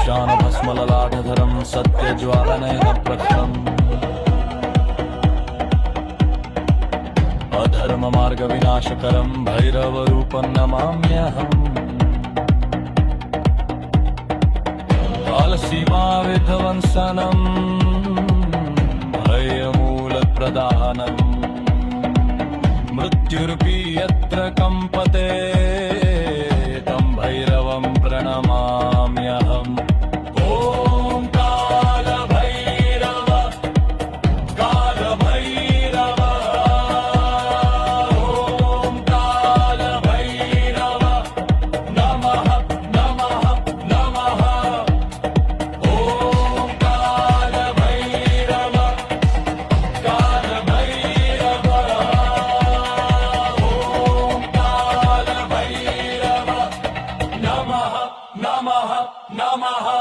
पाषाण भस्मललाटधरं सत्यज्वालनयनप्रखरम् अधर्ममार्गविनाशकरं भैरवरूपं नमाम्यहम् कालसीमाविध्वंसनं भयमूलप्रदानम् मृत्युरूपी यत्र कम्पते तं भैरवं प्रणमाम्यहम् ॐ कालभैरव कालभैरव ॐ कालभैरव नमः नमः नमः ॐ कालभैरव कालभैरव नमः नमः नमः